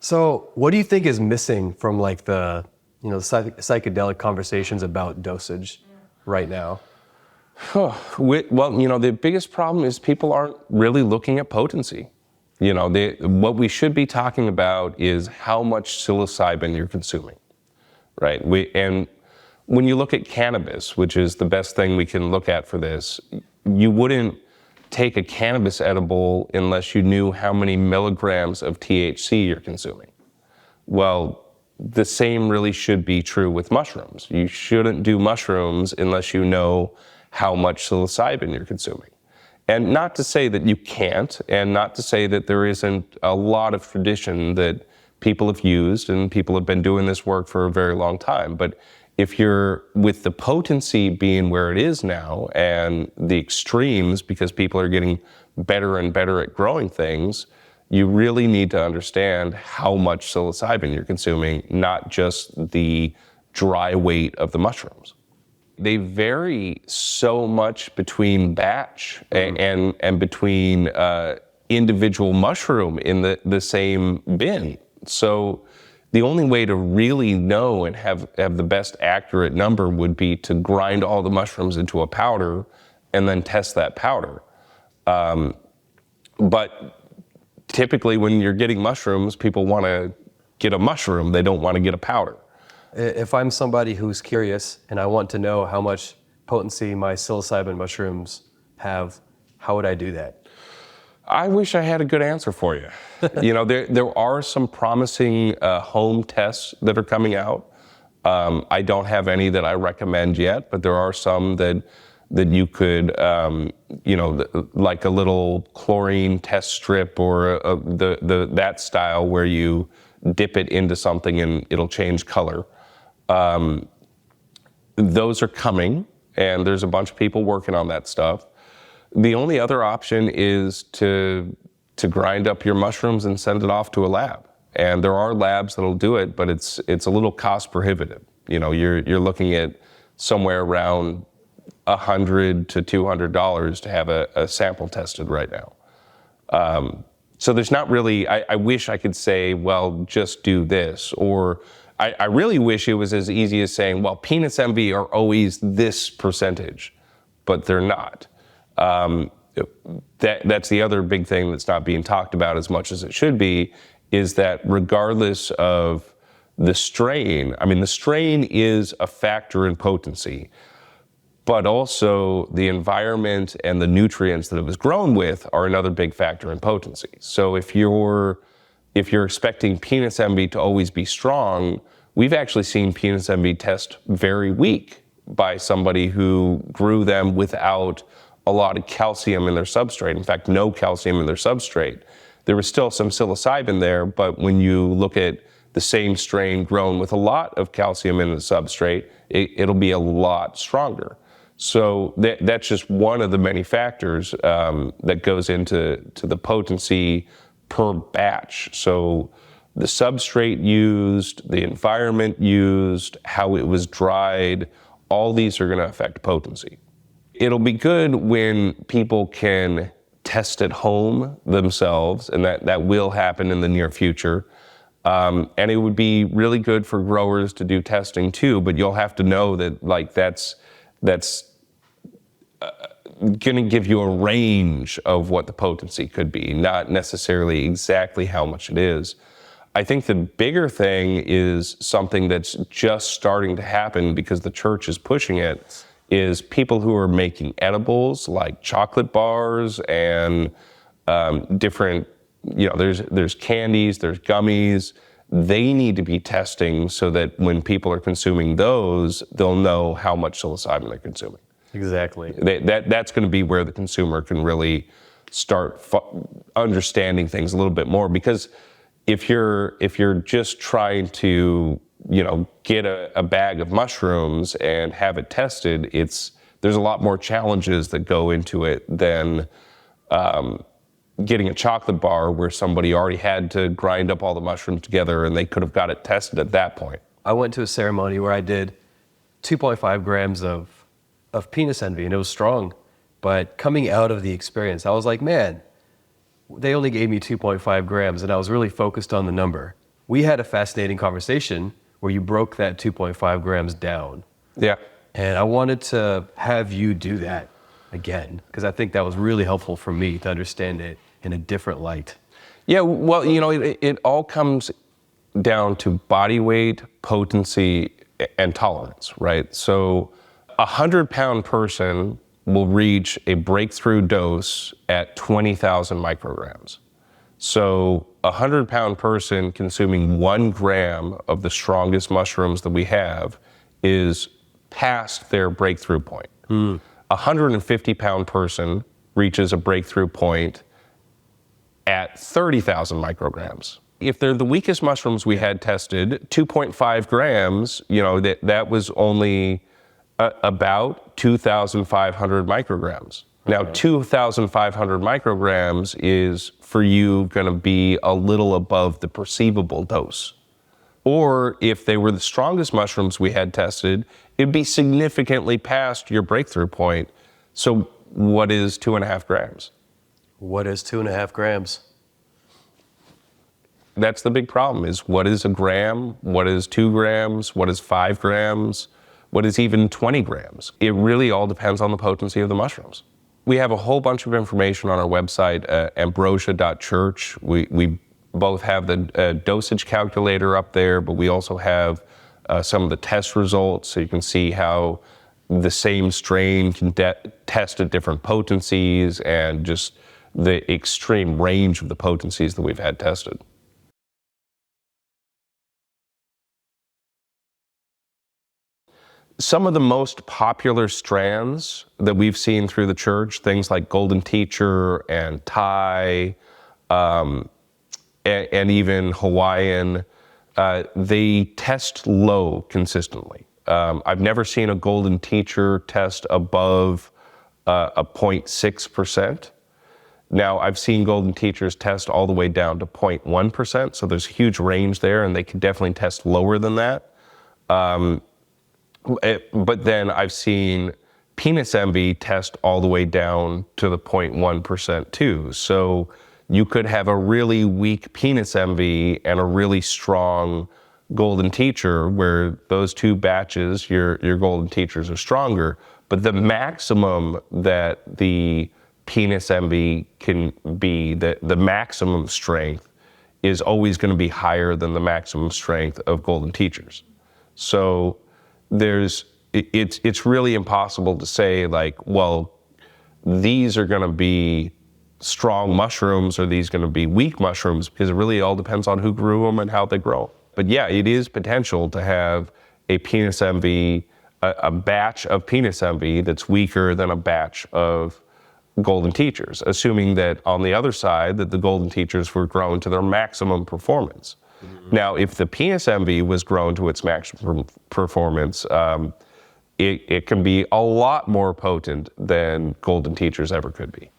So what do you think is missing from like the, psychedelic conversations about dosage right now? Well, the biggest problem is people aren't really looking at potency. What we should be talking about is how much psilocybin you're consuming, right? And when you look at cannabis, which is the best thing we can look at for this, you wouldn't take a cannabis edible unless you knew how many milligrams of THC you're consuming. Well, the same really should be true with mushrooms. You shouldn't do mushrooms unless you know how much psilocybin you're consuming. And not to say that you can't, and not to say that there isn't a lot of tradition that people have used, and people have been doing this work for a very long time. But if you're, with the potency being where it is now, and the extremes, because people are getting better and better at growing things, you really need to understand how much psilocybin you're consuming, not just the dry weight of the mushrooms. They vary so much between batch and between individual mushroom in the same bin. So the only way to really know and have the best accurate number would be to grind all the mushrooms into a powder and then test that powder. But typically when you're getting mushrooms, people want to get a mushroom. They don't want to get a powder. If I'm somebody who's curious and I want to know how much potency my psilocybin mushrooms have, how would I do that? I wish I had a good answer for you. There are some promising home tests that are coming out. I don't have any that I recommend yet, but there are some that you could, like a little chlorine test strip or that style where you dip it into something and it'll change color. Those are coming, and there's a bunch of people working on that stuff. The only other option is to grind up your mushrooms and send it off to a lab. And there are labs that'll do it, but it's a little cost prohibitive. You're looking at somewhere around $100 to $200 to have a sample tested right now. So there's not really, I wish I could say, well, just do this, or I really wish it was as easy as saying, well, peanuts MV are always this percentage, but they're not. That's the other big thing that's not being talked about as much as it should be, is that regardless of the strain, the strain is a factor in potency, but also the environment and the nutrients that it was grown with are another big factor in potency. So if you're expecting peanuts MV to always be strong, we've actually seen peanuts MV test very weak by somebody who grew them without a lot of calcium in their substrate. In fact, no calcium in their substrate. There was still some psilocybin there, but when you look at the same strain grown with a lot of calcium in the substrate, it'll be a lot stronger. So that's just one of the many factors that goes into the potency per batch. So the substrate used, the environment used, how it was dried, all these are going to affect potency. It'll be good when people can test at home themselves, and that will happen in the near future. And it would be really good for growers to do testing too, but you'll have to know that that's going to give you a range of what the potency could be, not necessarily exactly how much it is. I think the bigger thing is something that's just starting to happen because the church is pushing it, is people who are making edibles like chocolate bars and different, there's candies, there's gummies. They need to be testing so that when people are consuming those, they'll know how much psilocybin they're consuming. Exactly. That's going to be where the consumer can really start understanding things a little bit more, because if you're just trying to get a bag of mushrooms and have it tested, there's a lot more challenges that go into it than getting a chocolate bar where somebody already had to grind up all the mushrooms together and they could have got it tested at that point. I went to a ceremony where I did 2.5 grams of penis envy, and it was strong. But coming out of the experience, I was like, man, they only gave me 2.5 grams, and I was really focused on the number. we had a fascinating conversation where you broke that 2.5 grams down. Yeah. And I wanted to have you do that again, because I think that was really helpful for me to understand it in a different light. Yeah, well, it all comes down to body weight, potency, and tolerance, right? So a 100-pound person will reach a breakthrough dose at 20,000 micrograms. So a 100-pound person consuming 1 gram of the strongest mushrooms that we have is past their breakthrough point. A 150-pound person reaches a breakthrough point at 30,000 micrograms. If they're the weakest mushrooms we had tested, 2.5 grams, that was only about 2,500 micrograms. Now, 2,500 micrograms is, for you, going to be a little above the perceivable dose. Or if they were the strongest mushrooms we had tested, it'd be significantly past your breakthrough point. So what is 2.5 grams? What is 2.5 grams? That's the big problem, is what is a gram? What is 2 grams? What is 5 grams? What is even 20 grams? It really all depends on the potency of the mushrooms. We have a whole bunch of information on our website, ambrosia.church. We both have the dosage calculator up there, but we also have some of the test results, so you can see how the same strain can test at different potencies and just the extreme range of the potencies that we've had tested. Some of the most popular strands that we've seen through the church, things like Golden Teacher and Thai, and even Hawaiian, they test low consistently. I've never seen a Golden Teacher test above a 0.6%. Now, I've seen Golden Teachers test all the way down to 0.1%, so there's a huge range there, and they can definitely test lower than that. But then I've seen penis envy test all the way down to the 0.1% too. So you could have a really weak penis envy and a really strong Golden Teacher, where those two batches, your Golden Teachers are stronger. But the maximum that the penis envy can be, the maximum strength, is always going to be higher than the maximum strength of Golden Teachers. So it's really impossible to say, like, well, these are going to be strong mushrooms or these going to be weak mushrooms, because it really all depends on who grew them and how they grow. But yeah, it is potential to have a penis envy, a batch of penis envy that's weaker than a batch of Golden Teachers, assuming that on the other side that the Golden Teachers were grown to their maximum performance. Now, if the penis envy was grown to its maximum performance, it can be a lot more potent than Golden Teachers ever could be.